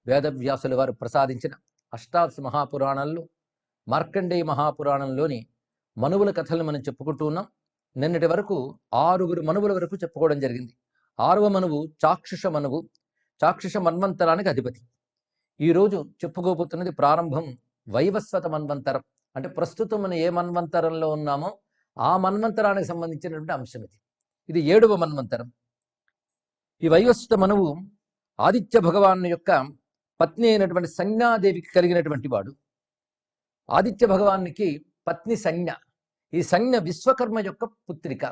వేదవ్యాసుల వారు ప్రసాదించిన అష్టాదశ మహాపురాణాల్లో మార్కండేయ మహాపురాణంలోని మనువుల కథలను మనం చెప్పుకుంటూ ఉన్నాం. నిన్నటి వరకు 6 మనువుల వరకు చెప్పుకోవడం జరిగింది. 6వ మనువు చాక్షుష మనువు, చాక్షుష మన్వంతరానికి అధిపతి. ఈరోజు చెప్పుకోబోతున్నది ప్రారంభం వైవస్వత మన్వంతరం. అంటే ప్రస్తుతం మనం ఏ మన్వంతరంలో ఉన్నామో ఆ మన్వంతరానికి సంబంధించినటువంటి అంశం ఇది. ఇది 7వ మన్వంతరం. ఈ వైవస్వత మనువు ఆదిత్య భగవాను యొక్క పత్ని అయినటువంటి సంజ్ఞాదేవికి కలిగినటువంటి వాడు. ఆదిత్య భగవానికి పత్ని సంజ్ఞ. ఈ సంజ్ఞ విశ్వకర్మ యొక్క పుత్రిక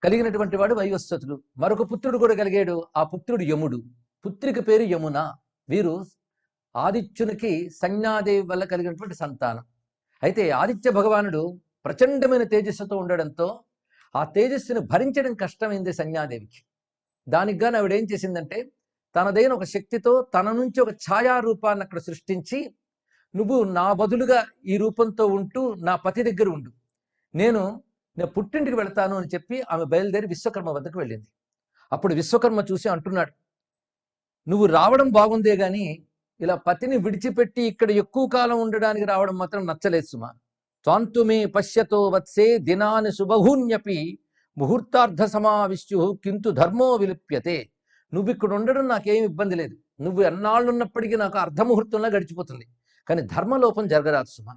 కలిగినటువంటి వాడు వైవస్వతుడు. మరొక పుత్రుడు కూడా కలిగాడు. ఆ పుత్రుడు యముడు, పుత్రిక పేరు యమున. వీరు ఆదిత్యునికి సంజ్ఞాదేవి వల్ల కలిగినటువంటి సంతానం. అయితే ఆదిత్య భగవానుడు ప్రచండమైన తేజస్సుతో ఉండడంతో ఆ తేజస్సును భరించడం కష్టమైంది సంజ్ఞాదేవికి. దానికి గాను ఆవిడ ఏం చేసిందంటే తనదైన ఒక శక్తితో తన నుంచి ఒక ఛాయారూపాన్ని అక్కడ సృష్టించి, నువ్వు నా బదులుగా ఈ రూపంతో ఉంటూ నా పతి దగ్గర ఉండు, నేను పుట్టింటికి వెళతాను అని చెప్పి ఆమె బయలుదేరి విశ్వకర్మ వద్దకు వెళ్ళింది. అప్పుడు విశ్వకర్మ చూసి అంటున్నాడు, నువ్వు రావడం బాగుందే గాని ఇలా పతిని విడిచిపెట్టి ఇక్కడ ఎక్కువ కాలం ఉండడానికి రావడం మాత్రం నచ్చలేదు సుమా. త్వాంతుమే పశ్యతో వత్సే దినాని శుభహూన్యపి ముహూర్తార్థ సమావిష్యు కింతు ధర్మో విలిప్యతే. నువ్వు ఇక్కడ ఉండడం నాకేం ఇబ్బంది లేదు, నువ్వు ఎన్నాళ్ళు ఉన్నప్పటికీ నాకు అర్ధముహూర్తంలో గడిచిపోతుంది, కానీ ధర్మలోపం జరగరాదు సుమా.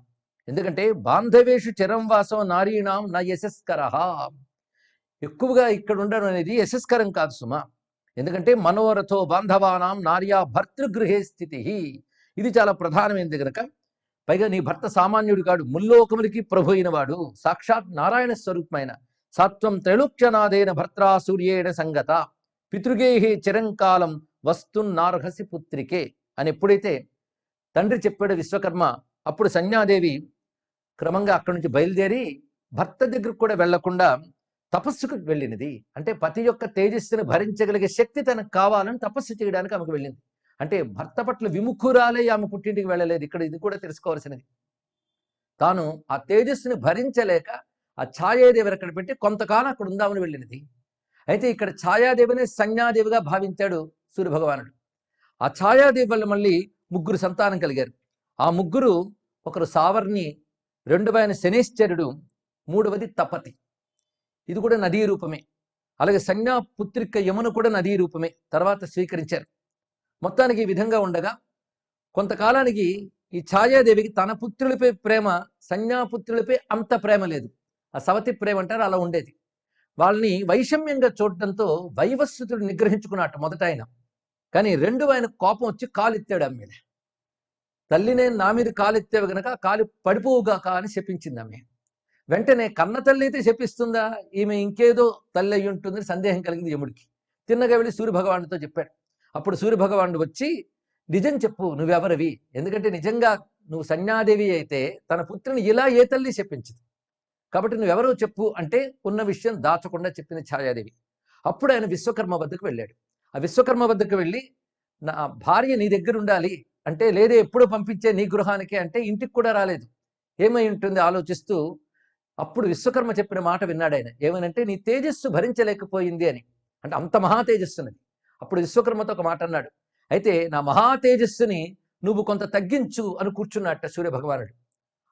ఎందుకంటే బాంధవేషు చిరం వాసం నారీణాం నా యశస్కర. ఎక్కువగా ఇక్కడ ఉండడం అనేది యశస్కరం కాదు సుమా. ఎందుకంటే మనోరథో బాంధవానాం నార్యా భర్తృగృహే స్థితి. ఇది చాలా ప్రధానమైనది కనుక. పైగా నీ భర్త సామాన్యుడు కాడు, ముల్లోకములకి ప్రభు అయిన వాడు, సాక్షాత్ నారాయణ స్వరూపమైన సాత్వం త్రైలోక్యనాదేన భర్త్రా సూర్యేణ సంగత పితృగేహే చిరంకాలం వస్తున్నార్హసి పుత్రికే అని ఎప్పుడైతే తండ్రి చెప్పాడు విశ్వకర్మ, అప్పుడు సంజ్ఞాదేవి క్రమంగా అక్కడి నుంచి బయలుదేరి భర్త దగ్గరకు కూడా వెళ్లకుండా తపస్సుకు వెళ్ళినది. అంటే పతి యొక్క తేజస్సును భరించగలిగే శక్తి తనకు కావాలని తపస్సు చేయడానికి ఆమెకు వెళ్ళింది. అంటే భర్త పట్ల విముఖురాలే ఆమె పుట్టింటికి వెళ్ళలేదు. ఇక్కడ ఇది కూడా తెలుసుకోవాల్సినది. తాను ఆ తేజస్సుని భరించలేక ఆ ఛాయాదేవిని అక్కడ పెట్టి కొంతకాలం అక్కడ ఉందామని వెళ్ళినది. అయితే ఇక్కడ ఛాయాదేవిని సంజ్ఞాదేవిగా భావించాడు సూర్యభగవానుడు. ఆ ఛాయాదేవి వల్ల మళ్ళీ 3 సంతానం కలిగారు. ఆ 3 ఒకరు సావర్ణి, 2వ శనేశ్చరుడు, 3వది తపతి. ఇది కూడా నదీ రూపమే. అలాగే సంజ్ఞా పుత్రిక యమున కూడా నదీ రూపమే, తర్వాత స్వీకరించారు. మొత్తానికి ఈ విధంగా ఉండగా కొంతకాలానికి ఈ ఛాయాదేవికి తన పుత్రులపై ప్రేమ, సంజ్ఞాపుత్రులపై అంత ప్రేమ లేదు. ఆ సవతి ప్రేమ అంటారు, అలా ఉండేది. వాళ్ళని వైషమ్యంగా చూడటంతో వైవస్వతుడు నిగ్రహించుకున్నట్టు మొదట ఆయన. కానీ 2వ కోపం వచ్చి కాలెత్తాడు ఆమె మీద. తల్లినే నా మీద కాలెత్తావు గనక కాలు పడిపోవుగాక అని శపించింది ఆమె. వెంటనే కన్న తల్లి అయితే శపిస్తుందా, ఈమె ఇంకేదో తల్లి అయి ఉంటుందని సందేహం కలిగింది యముడికి. తిన్నగా వెళ్ళి సూర్యభగవానుడితో చెప్పాడు. అప్పుడు సూర్యభగవానుడు వచ్చి, నిజం చెప్పు, నువ్వెవరివి? ఎందుకంటే నిజంగా నువ్వు సంజ్ఞాదేవి అయితే తన పుత్రిని ఇలా ఏ తల్లి చెప్పించదు, కాబట్టి నువ్వెవరో చెప్పు అంటే ఉన్న విషయం దాచకుండా చెప్పిన ఛాయాదేవి. అప్పుడు ఆయన విశ్వకర్మ వద్దకు వెళ్ళాడు. ఆ విశ్వకర్మ వద్దకు వెళ్ళి, నా భార్య నీ దగ్గర ఉండాలి అంటే, లేదే ఎప్పుడు పంపించే నీ గృహానికి అంటే, ఇంటికి కూడా రాలేదు, ఏమై ఉంటుంది ఆలోచిస్తూ. అప్పుడు విశ్వకర్మ చెప్పిన మాట విన్నాడు ఆయన. ఏమనంటే, నీ తేజస్సు భరించలేకపోయింది అని. అంటే అంత మహా తేజస్సున్నది. అప్పుడు విశ్వకర్మతో ఒక మాట అన్నాడు. అయితే నా మహా తేజస్సుని నువ్వు కొంత తగ్గించు అని కూర్చున్నట్ట సూర్యభగవానుడు.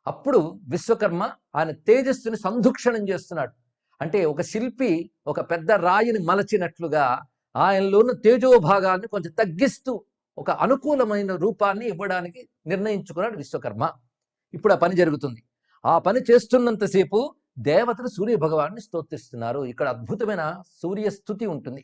అప్పుడు విశ్వకర్మ ఆయన తేజస్సుని సంధుక్షణం చేస్తున్నాడు. అంటే ఒక శిల్పి ఒక పెద్ద రాయిని మలచినట్లుగా ఆయనలో ఉన్న తేజోభాగాన్ని కొంచెం తగ్గిస్తూ ఒక అనుకూలమైన రూపాన్ని ఇవ్వడానికి నిర్ణయించుకున్నాడు విశ్వకర్మ. ఇప్పుడు ఆ పని జరుగుతుంది. ఆ పని చేస్తున్నంతసేపు దేవతలు సూర్య భగవాన్ని స్తోత్రిస్తున్నారు. ఇక్కడ అద్భుతమైన సూర్య స్తుతి ఉంటుంది.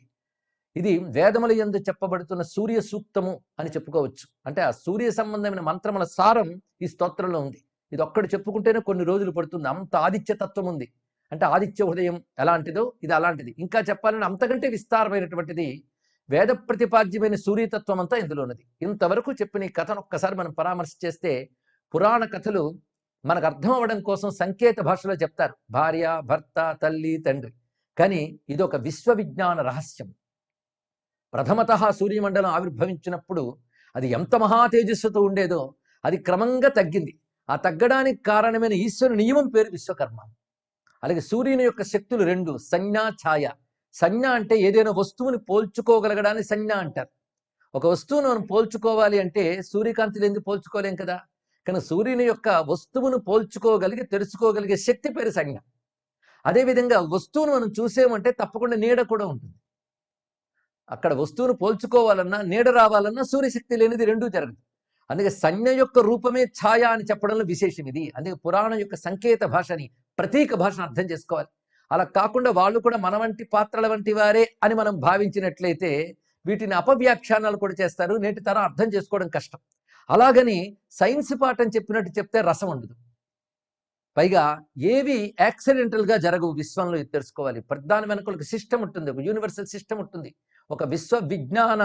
ఇది వేదముల యందు చెప్పబడుతున్న సూర్య సూక్తము అని చెప్పుకోవచ్చు. అంటే ఆ సూర్య సంబంధమైన మంత్రముల సారం ఈ స్తోత్రంలో ఉంది. ఇది ఒక్కడు చెప్పుకుంటేనే కొన్ని రోజులు పడుతుంది, అంత ఆదిత్య తత్వం ఉంది. అంటే ఆదిత్య హృదయం ఎలాంటిదో ఇది అలాంటిది. ఇంకా చెప్పాలంటే అంతకంటే విస్తారమైనటువంటిది వేద ప్రతిపాద్యమైన సూర్యతత్వం అంతా ఇందులో ఉన్నది. ఇంతవరకు చెప్పిన ఈ కథను ఒక్కసారి మనం పరామర్శ చేస్తే, పురాణ కథలు మనకు అర్థం అవ్వడం కోసం సంకేత భాషలో చెప్తారు, భార్య, భర్త, తల్లి, తండ్రి. కానీ ఇది ఒక విశ్వవిజ్ఞాన రహస్యం. ప్రథమత సూర్యమండలం ఆవిర్భవించినప్పుడు అది ఎంత మహా తేజస్సుతో ఉండేదో అది క్రమంగా తగ్గింది. ఆ తగ్గడానికి కారణమైన ఈశ్వరు నియమం పేరు విశ్వకర్మ. అలాగే సూర్యుని యొక్క శక్తులు 2, సంజ్ఞ, ఛాయ. సంజ్ఞ అంటే ఏదైనా వస్తువుని పోల్చుకోగలగడాన్ని సంజ్ఞ అంటారు. ఒక వస్తువును మనం పోల్చుకోవాలి అంటే సూర్యకాంతిని ఎందుకు పోల్చుకోలేం కదా. కానీ సూర్యుని యొక్క వస్తువును పోల్చుకోగలిగి తెలుసుకోగలిగే శక్తి పేరు సంజ్ఞ. అదేవిధంగా వస్తువును మనం చూసామంటే తప్పకుండా నీడ కూడా ఉంటుంది. అక్కడ వస్తువును పోల్చుకోవాలన్నా నీడ రావాలన్నా సూర్యశక్తి లేనిది రెండూ జరగదు. అందుకే సంజ్ఞ యొక్క రూపమే ఛాయ అని చెప్పడంలో విశేషం ఇది. అందుకే పురాణం యొక్క సంకేత భాషని, ప్రతీక భాషను అర్థం చేసుకోవాలి. అలా కాకుండా వాళ్ళు కూడా మన వంటి పాత్రల వంటి వారే అని మనం భావించినట్లయితే వీటిని అపవ్యాఖ్యానాలు కూడా చేస్తారు. నేటి తరం అర్థం చేసుకోవడం కష్టం. అలాగని సైన్స్ పాఠం చెప్పినట్టు చెప్తే రసం ఉండదు. పైగా ఏవి యాక్సిడెంటల్గా జరగవు విశ్వంలో, ఇది తెలుసుకోవాలి. ప్రధాన వెనుక ఒక సిస్టమ్ ఉంటుంది, ఒక యూనివర్సల్ సిస్టమ్ ఉంటుంది, ఒక విశ్వ విజ్ఞాన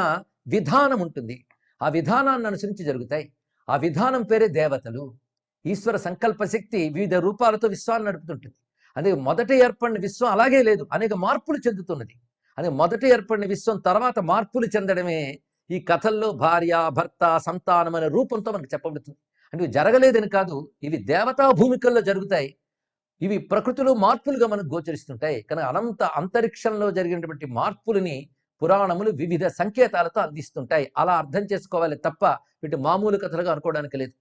విధానం ఉంటుంది. ఆ విధానాన్ని అనుసరించి జరుగుతాయి. ఆ విధానం పేరే దేవతలు. ఈశ్వర సంకల్ప శక్తి వివిధ రూపాలతో విశ్వాన్ని నడుపుతుంటుంది. అదే మొదట ఏర్పడిన విశ్వం అలాగే లేదు, అనేక మార్పులు చెందుతున్నది. అదే మొదట ఏర్పడిన విశ్వం తర్వాత మార్పులు చెందడమే ఈ కథల్లో భార్య, భర్త, సంతానం అనే రూపంతో మనకు చెప్పబడుతుంది. అంటే ఇవి జరగలేదని కాదు, ఇవి దేవతా భూమికల్లో జరుగుతాయి. ఇవి ప్రకృతిలో మార్పులుగా మనకు గోచరిస్తుంటాయి. కానీ అనంత అంతరిక్షంలో జరిగినటువంటి మార్పులని పురాణములు వివిధ సంకేతాలతో అందిస్తుంటాయి. అలా అర్థం చేసుకోవాలి తప్ప వీటి మామూలు కథలుగా అనుకోవడానికి లేదు.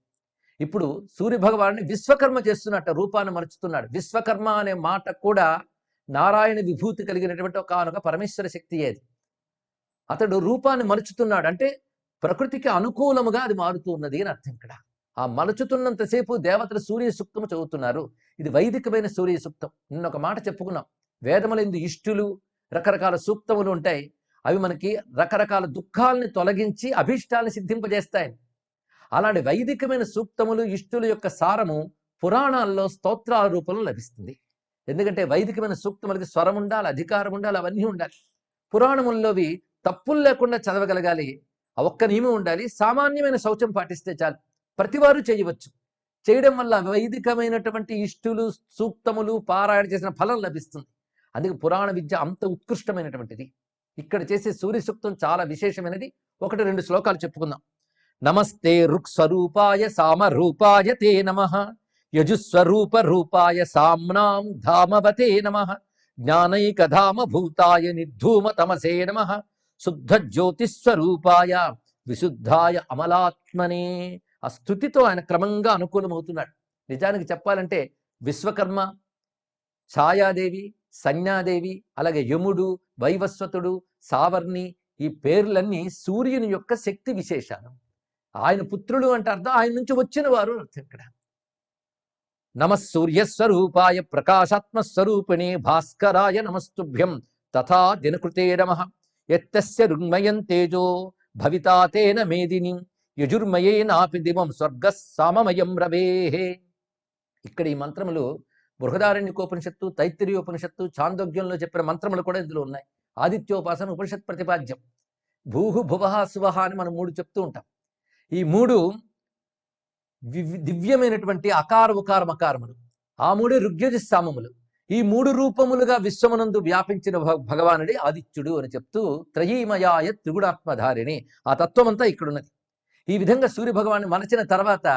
ఇప్పుడు సూర్య భగవాన్ని విశ్వకర్మ చేస్తున్నట్ట రూపాన్ని మరుచుతున్నాడు. విశ్వకర్మ అనే మాట కూడా నారాయణ విభూతి కలిగినటువంటి ఒకనొక పరమేశ్వర శక్తి ఏది. అతడు రూపాన్ని మలుచుతున్నాడు అంటే ప్రకృతికి అనుకూలముగా అది మారుతూ ఉన్నది అని అర్థం. ఇక్కడ ఆ మలుచుతున్నంతసేపు దేవతలు సూర్య సూక్తము చదువుతున్నారు. ఇది వైదికమైన సూర్య సూక్తం. నిన్న ఒక మాట చెప్పుకున్నాం, వేదములందు ఇష్టులు రకరకాల సూక్తములు ఉంటాయి. అవి మనకి రకరకాల దుఃఖాలని తొలగించి అభీష్టాలను సిద్ధింపజేస్తాయి. అలాంటి వైదికమైన సూక్తములు ఇష్టుల యొక్క సారము పురాణాల్లో స్తోత్రాల రూపంలో లభిస్తుంది. ఎందుకంటే వైదికమైన సూక్తములకి స్వరం ఉండాలి, అధికారం ఉండాలి, అవన్నీ ఉండాలి. పురాణముల్లోవి తప్పులు లేకుండా చదవగలగాలి, ఆ ఒక్క నియమం ఉండాలి. సామాన్యమైన శౌచం పాటిస్తే చాలు, ప్రతివారు చేయవచ్చు. చేయడం వల్ల వైదికమైనటువంటి ఇష్టులు సూక్తములు పారాయణ చేసిన ఫలం లభిస్తుంది. అందుకే పురాణ విద్య అంత ఉత్కృష్టమైనటువంటిది. ఇక్కడ చేసే సూర్య సూక్తం చాలా విశేషమైనది. 1-2 శ్లోకాలు చెప్పుకుందాం. నమస్తే రుక్స్వరూపాయ సామరూపాయ తే నమః, యజుస్వరూప రూపాయ సామ్నాం ధామవతే నమః, జ్ఞానైకధామ భూతాయ నిర్ధూమ తమసే నమః, శుద్ధ జ్యోతిస్వరూపాయ విశుద్ధాయ అమలాత్మనే. ఆ స్థుతితో ఆయన క్రమంగా అనుకూలమవుతున్నాడు. నిజానికి చెప్పాలంటే విశ్వకర్మ, ఛాయాదేవి, సంజ్ఞాదేవి, అలాగే యముడు, వైవస్వతుడు, సావర్ణి, ఈ పేర్లన్నీ సూర్యుని యొక్క శక్తి విశేషాలు. ఆయన పుత్రుడు అంటే అర్థం ఆయన నుంచి వచ్చిన వారు అర్థం. ఇక్కడ నమఃసూర్యస్వరూపాయ ప్రకాశాత్మస్వరూపిణే భాస్కరాయ నమస్తుభ్యం తథా దినకృతే నమః, యత్తస్య రుగ్మయం తేజో భవితా తేన మేదిని, యజుర్మయేనాపి దివం స్వర్గ సామమయం రవేహే. ఇక్కడ ఈ మంత్రములు బృహదారణ్యకోపనిషత్తు, తైత్తిరీయోపనిషత్తు, చాందోగ్యంలో చెప్పిన మంత్రములు కూడా ఇందులో ఉన్నాయి. ఆదిత్యోపాసన ఉపనిషత్ ప్రతిపాద్యం. భూహు భువః సువః అని మనం 3 చెప్తూ ఉంటాం. ఈ 3 దివ్యమైనటువంటి అకార ఉకార మకారములు. ఆ 3 ఋగ్యజుస్సామములు. ఈ 3 రూపములుగా విశ్వమునందు వ్యాపించిన భగవానుడి ఆదిత్యుడు అని చెప్తూ త్రయీమయాయ త్రిగుణాత్మధారిణి, ఆ తత్వమంతా ఇక్కడున్నది. ఈ విధంగా సూర్య భగవాన్ని మలచిన తర్వాత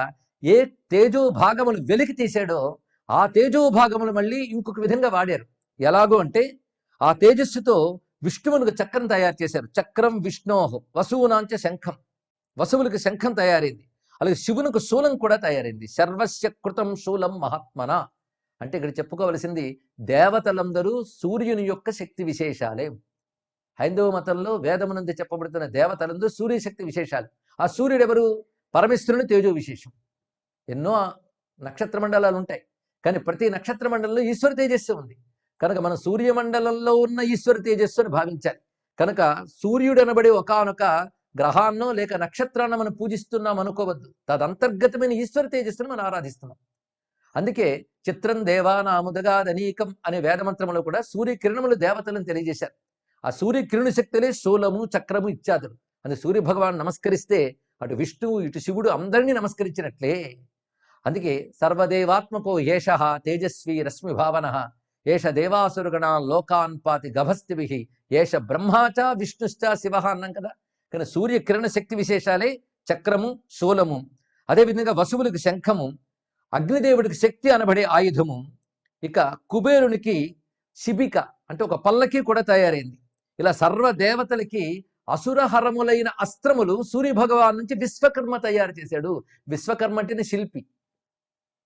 ఏ తేజో భాగములు వెలికి తీశాడో ఆ తేజో భాగములు మళ్ళీ ఇంకొక విధంగా వాడారు. ఎలాగో అంటే ఆ తేజస్సుతో విష్ణువునికి చక్రం తయారు చేశారు. చక్రం విష్ణోహో వసువునాంచ శంఖం, వసువులకు శంఖం తయారైంది. అలాగే శివునికి శూలం కూడా తయారైంది. సర్వస్య కృతం శూలం మహాత్మన అంటే ఇక్కడ చెప్పుకోవలసింది దేవతలందరూ సూర్యుని యొక్క శక్తి విశేషాలే. హైందవ మతంలో వేదమునందు చెప్పబడుతున్న దేవతలందరూ సూర్యశక్తి విశేషాలు. ఆ సూర్యుడు ఎవరు? పరమేశ్వరుని తేజో విశేషం. ఎన్నో నక్షత్ర మండలాలు ఉంటాయి, కానీ ప్రతి నక్షత్ర మండలంలో ఈశ్వర తేజస్సు ఉంది. కనుక మన సూర్యమండలంలో ఉన్న ఈశ్వర తేజస్సు అని భావించాలి. కనుక సూర్యుడు అనబడే ఒకానొక గ్రహాన్నో లేక నక్షత్రాన్ని మనం పూజిస్తున్నాం అనుకోవద్దు. తదంతర్గతమైన ఈశ్వర తేజస్సును మనం ఆరాధిస్తున్నాం. అందుకే చిత్రం దేవానాముదగాదనీకం అనే వేదమంత్రంలో కూడా సూర్యకిరణములు దేవతలను తెలియజేశారు. ఆ సూర్యకిరణ శక్తులే శూలము, చక్రము ఇత్యాదులు. అందుకే సూర్య భగవాన్ నమస్కరిస్తే అటు విష్ణువు ఇటు శివుడు అందరినీ నమస్కరించినట్లే. అందుకే సర్వదేవాత్మకో ఏషః తేజస్వీ రశ్మి భావన, ఏష దేవాసురగణ లోకాన్ పాతి గభస్తిభి, ఏష బ్రహ్మాచ విష్ణుశ్చ శివ అన్నాం కదా. కానీ సూర్యకిరణ శక్తి విశేషాలే చక్రము, శూలము. అదేవిధంగా వసువులకు శంఖము, అగ్నిదేవుడికి శక్తి అనబడే ఆయుధము. ఇక కుబేరునికి శిబిక అంటే ఒక పల్లకి కూడా తయారైంది. ఇలా సర్వ దేవతలకి అసురహరములైన అస్త్రములు సూర్య భగవాన్ నుంచి విశ్వకర్మ తయారు చేశాడు. విశ్వకర్మ అంటేనే శిల్పి,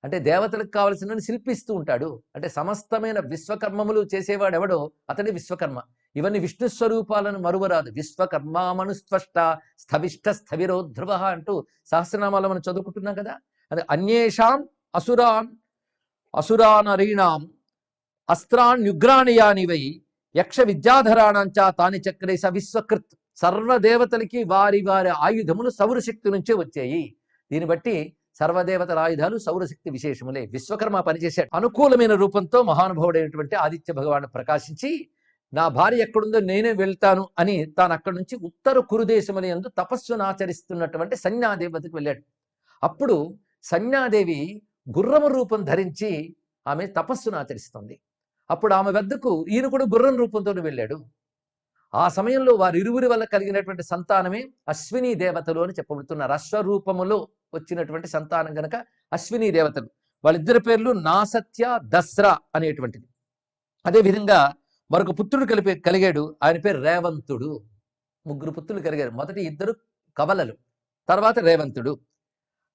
అంటే దేవతలకు కావలసిన శిల్పిస్తూ ఉంటాడు. అంటే సమస్తమైన విశ్వకర్మములు చేసేవాడు ఎవడో అతడి విశ్వకర్మ. ఇవన్నీ విష్ణు స్వరూపాలను మరువరాదు. విశ్వకర్మామనుస్పష్ట స్థవిష్ట స్థవిరో ధ్రువ అంటూ సహస్రనామాలు మనం చదువుకుంటున్నాం కదా. అది అన్యేషాం అసురానరీణాం అస్త్రాన్యుగ్రాణియానివై యక్ష విద్యాధరాణంచ తాని చక్రే స విశ్వకృత్. సర్వదేవతలకి వారి వారి ఆయుధములు సౌరశక్తి నుంచే వచ్చాయి. దీన్ని బట్టి సర్వదేవతల ఆయుధాలు సౌరశక్తి విశేషములే. విశ్వకర్మ పనిచేశాడు. అనుకూలమైన రూపంతో మహానుభావుడైనటువంటి ఆదిత్య భగవాను ప్రకాశించి, నా భార్య ఎక్కడుందో నేనే వెళ్తాను అని తాను అక్కడి నుంచి ఉత్తర కురుదేశముల యందు తపస్సును ఆచరిస్తున్నటువంటి సంజ్ఞాదేవి వద్దకు వెళ్ళాడు. అప్పుడు సంజ్ఞాదేవి గుర్రము రూపం ధరించి ఆమె తపస్సును ఆచరిస్తుంది. అప్పుడు ఆమె వద్దకు ఈయన కూడా గుర్రం రూపంతో వెళ్ళాడు. ఆ సమయంలో వారిరువురి వల్ల కలిగినటువంటి సంతానమే అశ్విని దేవతలు అని చెప్పబడుతున్నారు. అశ్వరూపములో వచ్చినటువంటి సంతానం గనక అశ్విని దేవతలు. వాళ్ళిద్దరి పేర్లు నాసత్య దస్రా అనేటువంటిది. అదేవిధంగా మరొక పుత్రుడు కలిగాడు. ఆయన పేరు రేవంతుడు. ముగ్గురు పుత్రులు కలిగారు. మొదటి ఇద్దరు కవలలు, తర్వాత రేవంతుడు.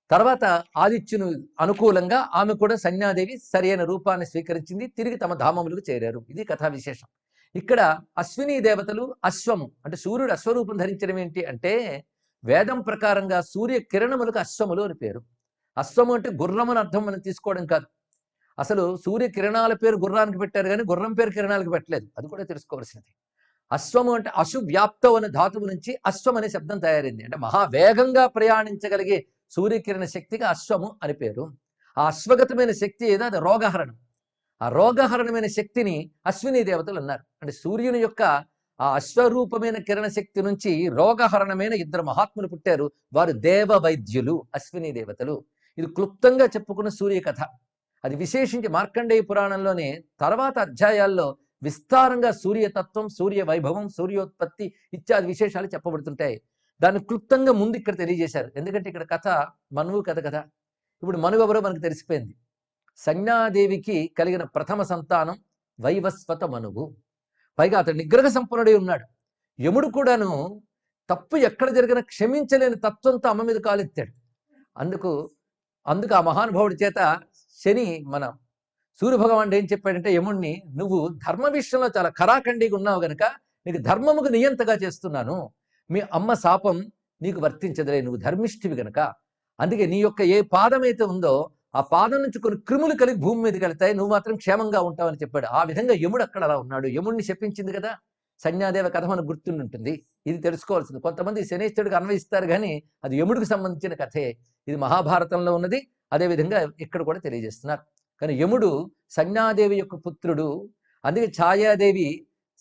తర్వాత ఆదిత్యును అనుకూలంగా ఆమె కూడా సంజ్ఞాదేవి సరైన రూపాన్ని స్వీకరించింది. తిరిగి తమ ధామములకు చేరారు. ఇది కథా విశేషం. ఇక్కడ అశ్విని దేవతలు అశ్వము అంటే సూర్యుడు అశ్వరూపం ధరించడం ఏంటి అంటే, వేదం ప్రకారంగా సూర్య కిరణములకు అశ్వములు అని పేరు. అశ్వము అంటే గుర్రమని అర్థం మనం తీసుకోవడం కాదు. అసలు సూర్య కిరణాల పేరు గుర్రానికి పెట్టారు కానీ గుర్రం పేరు కిరణాలకు పెట్టలేదు. అది కూడా తెలుసుకోవాల్సినది. అశ్వము అంటే అశు వ్యాప్తం అనే ధాతువు నుంచి అశ్వం అనే శబ్దం తయారైంది. అంటే మహావేగంగా ప్రయాణించగలిగే సూర్యకిరణ శక్తిగా అశ్వము అని పేరు. ఆ అశ్వగతమైన శక్తి ఏదో అది రోగహరణం. ఆ రోగహరణమైన శక్తిని అశ్విని దేవతలు అన్నారు. అంటే సూర్యుని యొక్క ఆ అశ్వరూపమైన కిరణ శక్తి నుంచి రోగహరణమైన ఇద్దరు మహాత్ములు పుట్టారు. వారు దేవ వైద్యులు, అశ్విని దేవతలు. ఇది క్లుప్తంగా చెప్పుకున్న సూర్య కథ. అది విశేషించి మార్కండేయ పురాణంలోనే తర్వాత అధ్యాయాల్లో విస్తారంగా సూర్యతత్వం, సూర్య వైభవం, సూర్యోత్పత్తి ఇత్యాది విశేషాలు చెప్పబడుతుంటాయి. దాన్ని క్లుప్తంగా ముందు ఇక్కడ తెలియజేశారు. ఎందుకంటే ఇక్కడ కథ మనువు కథ కదా. ఇప్పుడు మనువు ఎవరో మనకు తెలిసిపోయింది. సంజ్ఞాదేవికి కలిగిన ప్రథమ సంతానం వైవస్వత మనువు. పైగా అతడు నిగ్రహ సంపన్నుడై ఉన్నాడు. యముడు కూడాను తప్పు ఎక్కడ జరిగినా క్షమించలేని తత్వంతో అమ్మ మీద కాలెత్తాడు. అందుకు ఆ మహానుభావుడి చేత శని మన సూర్యభగవానుడు ఏం చెప్పాడంటే, యముణ్ణి నువ్వు ధర్మ విషయంలో చాలా ఖరాఖండిగా ఉన్నావు గనక నీకు ధర్మముకు నియంతగా చేస్తున్నాను. మీ అమ్మ శాపం నీకు వర్తించదులే, నువ్వు ధర్మిష్ఠివి గనక. అందుకే నీ యొక్క ఏ పాదం అయితే ఉందో ఆ పాదం నుంచి కొన్ని క్రిములు కలిగి భూమి మీదకి వెళ్తాయి, నువ్వు మాత్రం క్షేమంగా ఉంటావని చెప్పాడు. ఆ విధంగా యముడు అక్కడ అలా ఉన్నాడు. యముడిని శపించింది కదా సంజ్ఞాదేవ కథ మనకు గుర్తుంటుంది. ఇది తెలుసుకోవాల్సింది. కొంతమంది శనేశ్వరుడికి అన్వయిస్తారు కానీ అది యముడికి సంబంధించిన కథే. ఇది మహాభారతంలో ఉన్నది. అదేవిధంగా ఇక్కడ కూడా తెలియజేస్తున్నారు. కానీ యముడు సంజ్ఞాదేవి యొక్క పుత్రుడు. అందుకే ఛాయాదేవి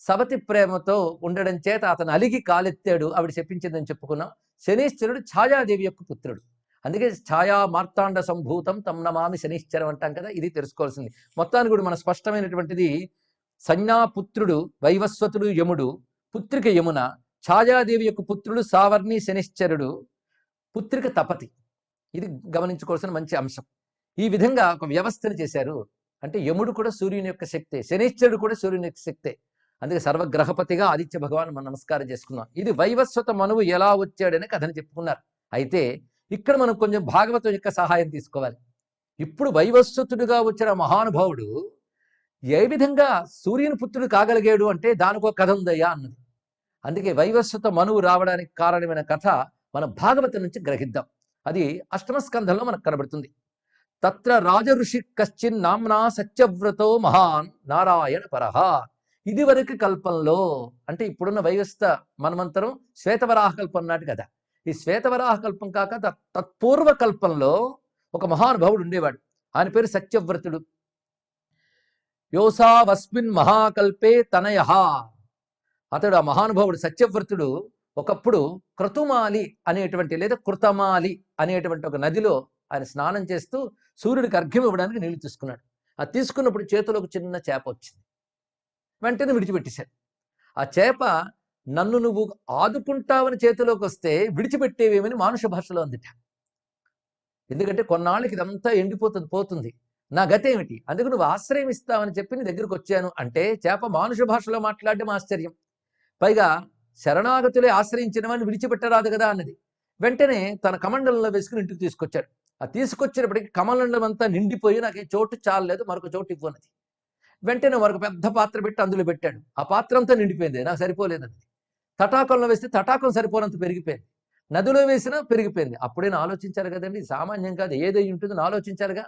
సవతి ప్రేమతో ఉండడం చేత అతను అలిగి కాలెత్తాడు, ఆవిడ చెప్పించిందని చెప్పుకున్నాం. శనీశ్వరుడు ఛాయాదేవి యొక్క పుత్రుడు. అందుకే ఛాయా మార్తాండ సంభూతం తం నమామి శనీశ్వరం అంటాం కదా. ఇది తెలుసుకోవాల్సింది. మొత్తానికి కూడా మన స్పష్టమైనటువంటిది సంజ్ఞాపుత్రుడు వైవస్వతుడు యముడు, పుత్రిక యమున. ఛాయాదేవి యొక్క పుత్రుడు సావర్ణి శనిశ్చరుడు, పుత్రిక తపతి. ఇది గమనించుకోవాల్సిన మంచి అంశం. ఈ విధంగా ఒక వ్యవస్థను చేశారు. అంటే యముడు కూడా సూర్యుని యొక్క శక్తే, శనిశ్చరుడు కూడా సూర్యుని యొక్క శక్తే. అందుకే సర్వగ్రహపతిగా ఆదిత్య భగవాన్ మనం నమస్కారం చేసుకున్నాం. ఇది వైవస్వత మనువు ఎలా వచ్చాడని కథని చెప్పుకున్నారు. అయితే ఇక్కడ మనం కొంచెం భాగవతం యొక్క సహాయం తీసుకోవాలి. ఇప్పుడు వైవస్వతుడుగా వచ్చిన మహానుభావుడు ఏ విధంగా సూర్యుని పుత్రుడు కాగలిగాడు అంటే దానికి ఒక కథ ఉందయ్యా అన్నది. అందుకే వైవస్వత మనువు రావడానికి కారణమైన కథ మనం భాగవతం నుంచి గ్రహిద్దాం. అది అష్టమ స్కంధంలో మనకు కనబడుతుంది. తత్ర రాజ ఋషి కశ్చిన్ నామ్నా సత్యవ్రతో మహాన్ నారాయణ పరహ. ఇది వరకు కల్పంలో అంటే ఇప్పుడున్న వైవస్వత మనమంతరం శ్వేతవరాహ కల్పం నాటి కదా. ఈ శ్వేతవరాహ కల్పం కాక తత్పూర్వ కల్పంలో ఒక మహానుభావుడు ఉండేవాడు. ఆయన పేరు సత్యవ్రతుడు. యోసావస్మిన్ మహాకల్పే తనయ. అతడు ఆ మహానుభావుడు సత్యవ్రతుడు ఒకప్పుడు క్రతుమాలి అనేటువంటి లేదా కృతమాలి అనేటువంటి ఒక నదిలో ఆయన స్నానం చేస్తూ సూర్యుడికి అర్ఘ్యం ఇవ్వడానికి నీళ్లు తీసుకున్నాడు. ఆ తీసుకున్నప్పుడు చేతిలో ఒక చిన్న చేప వచ్చింది. వెంటనే విడిచిపెట్టేశాడు. ఆ చేప నన్ను నువ్వు ఆదుకుంటావని చేతిలోకి వస్తే విడిచిపెట్టేవేమని మానుష భాషలో అందిట. ఎందుకంటే కొన్నాళ్ళకి ఇదంతా పోతుంది, నా గతేమిటి, అందుకు నువ్వు ఆశ్రయం ఇస్తావని చెప్పి నీ దగ్గరికి వచ్చాను అంటే చేప మానుష భాషలో మాట్లాడడం ఆశ్చర్యం. పైగా శరణాగతులే ఆశ్రయించిన వాడిని విడిచిపెట్టరాదు కదా అన్నది. వెంటనే తన కమండలంలో వేసుకుని ఇంటికి తీసుకొచ్చాడు. ఆ తీసుకొచ్చినప్పటికీ కమండలం అంతా నిండిపోయి నాకు ఈ చోటు చాలలేదు, మరొక చోటు ఇవ్వనది. వెంటనే మరొక పెద్ద పాత్ర పెట్టి అందులో పెట్టాడు. ఆ పాత్ర అంతా నిండిపోయింది, నాకు సరిపోలేదన్నది. తటాకంలో వేస్తే తటాకం సరిపోనంత పెరిగిపోయింది. నదిలో వేసినా పెరిగిపోయింది. అప్పుడైనా ఆలోచించారు కదండి, సామాన్యం కాదు, ఏదై ఉంటుందని ఆలోచించారుగా.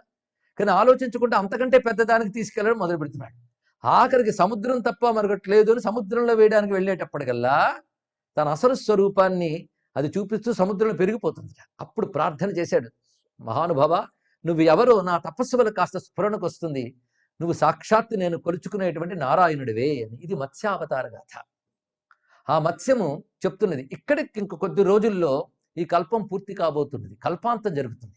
కానీ ఆలోచించకుండా అంతకంటే పెద్ద దానికి తీసుకెళ్ళడం మొదలు పెడుతున్నాడు. ఆఖరికి సముద్రం తప్ప మరొకటి లేదు అని సముద్రంలో వేయడానికి వెళ్ళేటప్పటికల్లా తన అసలు స్వరూపాన్ని అది చూపిస్తూ సముద్రంలో పెరిగిపోతుంది. అప్పుడు ప్రార్థన చేశాడు, మహానుభావ నువ్వు ఎవరో నా తపస్సు వల్ల కాస్త స్ఫురణకు వస్తుంది, నువ్వు సాక్షాత్తు నేను కొలుచుకునేటువంటి నారాయణుడివే అని. ఇది మత్స్యావతార గాథ. ఆ మత్స్యము చెప్తున్నది ఇక్కడికి ఇంక కొద్ది రోజుల్లో ఈ కల్పం పూర్తి కాబోతున్నది, కల్పాంతం జరుగుతుంది.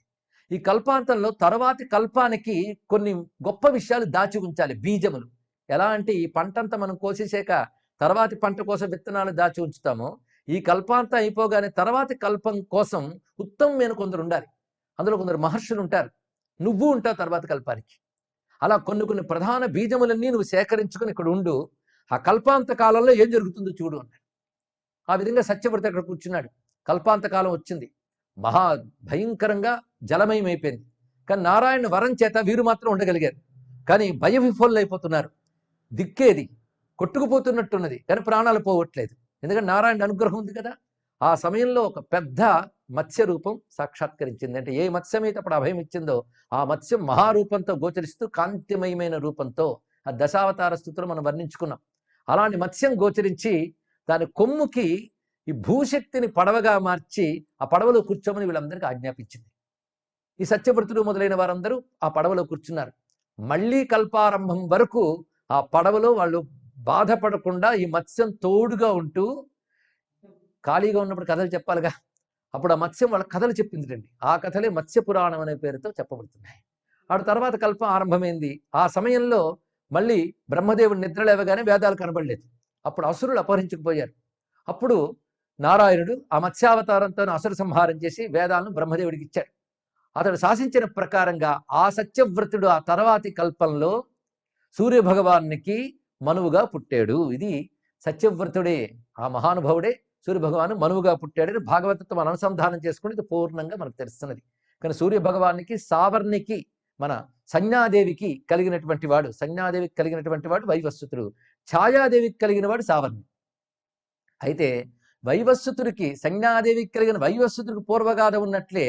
ఈ కల్పాంతంలో తర్వాతి కల్పానికి కొన్ని గొప్ప విషయాలు దాచి ఉంచాలి, బీజములు. ఎలా అంటే ఈ పంటంతా మనం కోసేసాక తర్వాతి పంట కోసం విత్తనాలు దాచి ఉంచుతామో, ఈ కల్పాంతం అయిపోగానే తర్వాతి కల్పం కోసం ఉత్తమమైన కొందరు ఉండాలి. అందులో కొందరు మహర్షులు ఉంటారు, నువ్వు ఉంటావు తర్వాత కల్పానికి. అలా కొన్ని కొన్ని ప్రధాన బీజములన్నీ నువ్వు సేకరించుకుని ఇక్కడ ఉండు, ఆ కల్పాంత కాలంలో ఏం జరుగుతుందో చూడు అన్నాడు. ఆ విధంగా సత్యవ్రత అక్కడ కూర్చున్నాడు. కల్పాంత కాలం వచ్చింది, మహా భయంకరంగా జలమయమైపోయింది. కానీ నారాయణ వరం చేత వీరు మాత్రం ఉండగలిగారు. కానీ భయ విఫోళ్ళు అయిపోతున్నారు, దిక్కేది కొట్టుకుపోతున్నట్టున్నది, కానీ ప్రాణాలు పోవట్లేదు. ఎందుకంటే నారాయణ అనుగ్రహం ఉంది కదా. ఆ సమయంలో ఒక పెద్ద మత్స్య రూపం సాక్షాత్కరించింది. అంటే ఏ మత్స్యం అయితే అప్పుడు అభయం ఇచ్చిందో ఆ మత్స్యం మహారూపంతో గోచరిస్తూ కాంతిమయమైన రూపంతో ఆ దశావతార స్థితిలో మనం వర్ణించుకున్నాం. అలాంటి మత్స్యం గోచరించి దాని కొమ్ముకి ఈ భూశక్తిని పడవగా మార్చి ఆ పడవలో కూర్చోమని వీళ్ళందరికీ ఆజ్ఞాపించింది. ఈ సత్యవ్రతుడు మొదలైన వారందరూ ఆ పడవలో కూర్చున్నారు. మళ్ళీ కల్పారంభం వరకు ఆ పడవలో వాళ్ళు బాధపడకుండా ఈ మత్స్యం తోడుగా ఉంటూ, ఖాళీగా ఉన్నప్పుడు కథలు చెప్పాలిగా, అప్పుడు ఆ మత్స్యం వాళ్ళ కథలు చెప్పిందిటండి. ఆ కథలే మత్స్య పురాణం అనే పేరుతో చెప్పబడుతున్నాయి. ఆ తర్వాత కల్పం ఆరంభమైంది. ఆ సమయంలో మళ్ళీ బ్రహ్మదేవుడు నిద్రలేవగానే వేదాలు కనబడలేదు. అప్పుడు అసురులు అపహరించుకుపోయారు. అప్పుడు నారాయణుడు ఆ మత్స్యావతారంతో అసుర సంహారం చేసి వేదాలను బ్రహ్మదేవుడికి ఇచ్చాడు. అతడు శాసించిన ప్రకారంగా ఆ సత్యవ్రతుడు ఆ తర్వాతి కల్పంలో సూర్యభగవానికి మనువుగా పుట్టాడు. ఇది సత్యవ్రతుడే, ఆ మహానుభావుడే సూర్యభగవాను మనువుగా పుట్టాడని భాగవతత్వం అనుసంధానం చేసుకుని ఇది పూర్ణంగా మనకు తెలుస్తున్నది. కానీ సూర్యభగవానికి సావర్ణికి మన సంజ్ఞాదేవికి కలిగినటువంటి వాడు, సంజ్ఞాదేవికి కలిగినటువంటి వాడు వైవస్వతుడు, ఛాయాదేవికి కలిగిన వాడు సావర్ణి. అయితే వైవస్వతుడికి సంజ్ఞాదేవికి కలిగిన వైవస్వతుడికి పూర్వగాథ ఉన్నట్లే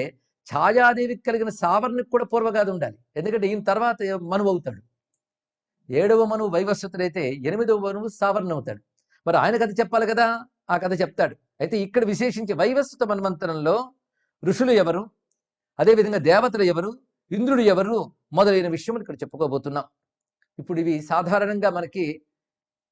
ఛాయాదేవికి కలిగిన సావర్ణికి కూడా పూర్వగాథ ఉండాలి. ఎందుకంటే ఈయన తర్వాత మనువు అవుతాడు. 7వ మనువు వైవస్వతుడైతే 8వ మనువు సావర్ణ అవుతాడు. మరి ఆయన కథ చెప్పాలి కదా, ఆ కథ చెప్తాడు. అయితే ఇక్కడ విశేషించి వైవస్వత మన్వంతరంలో ఋషులు ఎవరు, అదేవిధంగా దేవతలు ఎవరు, ఇంద్రుడు ఎవరు మొదలైన విషయములు ఇక్కడ చెప్పుకోబోతున్నాం. ఇప్పుడు ఇవి సాధారణంగా మనకి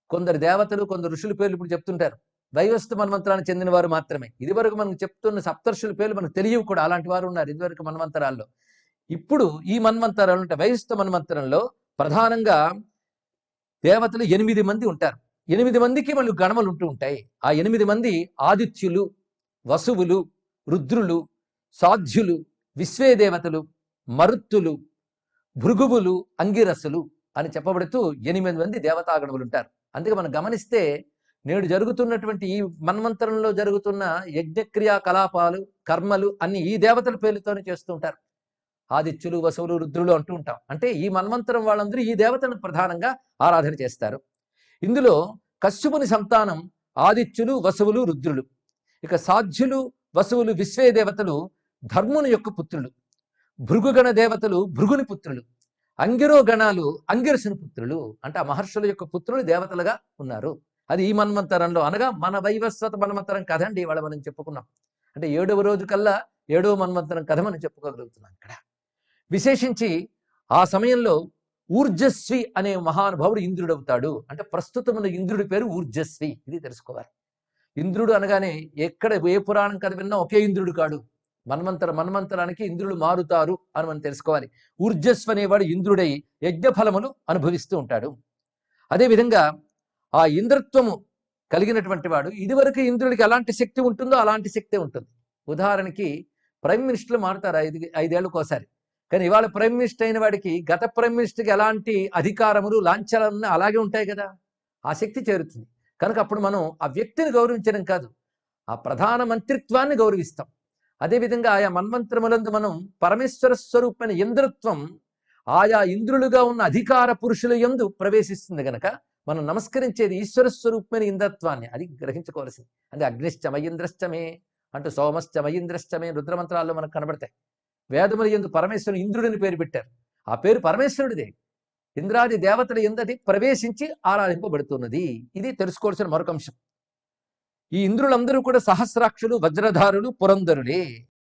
కొందరు దేవతలు కొందరు ఋషుల పేర్లు ఇప్పుడు చెప్తుంటారు. వైవస్వత మన్వంతరానికి చెందిన వారు మాత్రమే. ఇదివరకు మనం చెప్తున్న సప్తర్షుల పేర్లు మనకు తెలియవు కూడా, అలాంటి వారు ఉన్నారు ఇదివరకు మన్వంతరాల్లో. ఇప్పుడు ఈ మన్వంతరాలు అంటే వైవస్వత మన్వంతరంలో ప్రధానంగా దేవతలు 8 మంది ఉంటారు. 8 మందికి మళ్ళీ గణములు ఉంటూ ఉంటాయి. ఆ 8 మంది ఆదిత్యులు, వసువులు, రుద్రులు, సాధ్యులు, విశ్వే దేవతలు, మరుత్తులు, భృగువులు, అంగిరసులు అని చెప్పబడుతూ 8 మంది దేవతాగణములు ఉంటారు. అందుకే మనం గమనిస్తే నేడు జరుగుతున్నటువంటి ఈ మన్వంతరంలో జరుగుతున్న యజ్ఞక్రియా కలాపాలు కర్మలు అన్ని ఈ దేవతల పేర్లతోనే చేస్తూ ఉంటారు. ఆదిత్యులు, వసువులు, రుద్రులు అంటూ ఉంటాం. అంటే ఈ మన్వంతరం వాళ్ళందరూ ఈ దేవతలను ప్రధానంగా ఆరాధన చేస్తారు. ఇందులో కశ్యపుని సంతానం ఆదిత్యులు, వసువులు, రుద్రులు. ఇక సాధ్యులు, వసువులు, విశ్వే దేవతలు ధర్ముని యొక్క పుత్రులు. భృగుగణ దేవతలు భృగుని పుత్రులు. అంగిరో గణాలు అంగిరసుని పుత్రులు. అంటే ఆ మహర్షుల యొక్క పుత్రులు దేవతలుగా ఉన్నారు. అది ఈ మన్వంతరంలో, అనగా మన వైవస్వత మన్వంతరం కథ అండి ఇవాళ మనం చెప్పుకున్నాం. అంటే 7వ రోజు కల్లా 7వ మన్వంతరం కథ మనం చెప్పుకోగలుగుతున్నాం. ఇక్కడ విశేషించి ఆ సమయంలో ఊర్జస్వి అనే మహానుభావుడు ఇంద్రుడు అవుతాడు. అంటే ప్రస్తుతమున్న ఇంద్రుడి పేరు ఊర్జస్వి, ఇది తెలుసుకోవాలి. ఇంద్రుడు అనగానే ఎక్కడ ఏ పురాణం కథ విన్నా ఒకే ఇంద్రుడు కాడు. మన్వంతరానికి ఇంద్రుడు మారుతారు అని మనం తెలుసుకోవాలి. ఊర్జస్వి అనేవాడు ఇంద్రుడై యజ్ఞఫలములు అనుభవిస్తూ ఉంటాడు. అదేవిధంగా ఆ ఇంద్రత్వము కలిగినటువంటి వాడు, ఇదివరకు ఇంద్రుడికి ఎలాంటి శక్తి ఉంటుందో అలాంటి శక్తే ఉంటుంది. ఉదాహరణకి ప్రైమ్ మినిస్టర్లు మారుతారు 5 ఏళ్ళకోసారి. కానీ ఇవాళ ప్రైమ్ మినిస్టర్ అయిన వాడికి గత ప్రైమ్ మినిస్టర్కి ఎలాంటి అధికారములు లాంఛనాలు అలాగే ఉంటాయి కదా, ఆ శక్తి చేరుతుంది. కనుక అప్పుడు మనం ఆ వ్యక్తిని గౌరవించడం కాదు, ఆ ప్రధాన మంత్రిత్వాన్ని గౌరవిస్తాం. అదేవిధంగా ఆయా మన్వంతరములందు మనం పరమేశ్వర స్వరూపమైన ఇంద్రత్వం ఆయా ఇంద్రులుగా ఉన్న అధికార పురుషుల యందు ప్రవేశిస్తుంది గనక మనం నమస్కరించేది ఈశ్వర స్వరూపమైన ఇంద్రత్వాన్ని. అది గ్రహించుకోవాల్సింది. అంటే అగ్నిశ్చమయింద్రశ్చమే అంటూ సోమశ్చమయింద్రశ్చమే రుద్రమంత్రాల్లో మనకు కనబడతాయి. వేదముల యందు పరమేశ్వరుని ఇంద్రుడిని పేరు పెట్టారు. ఆ పేరు పరమేశ్వరుడిదే. ఇంద్రాది దేవతల యందు అది ప్రవేశించి ఆరాధింపబడుతున్నది. ఇది తెలుసుకోవాల్సిన మరొక అంశం. ఈ ఇంద్రులందరూ కూడా సహస్రాక్షులు, వజ్రధారులు, పురంధరులే.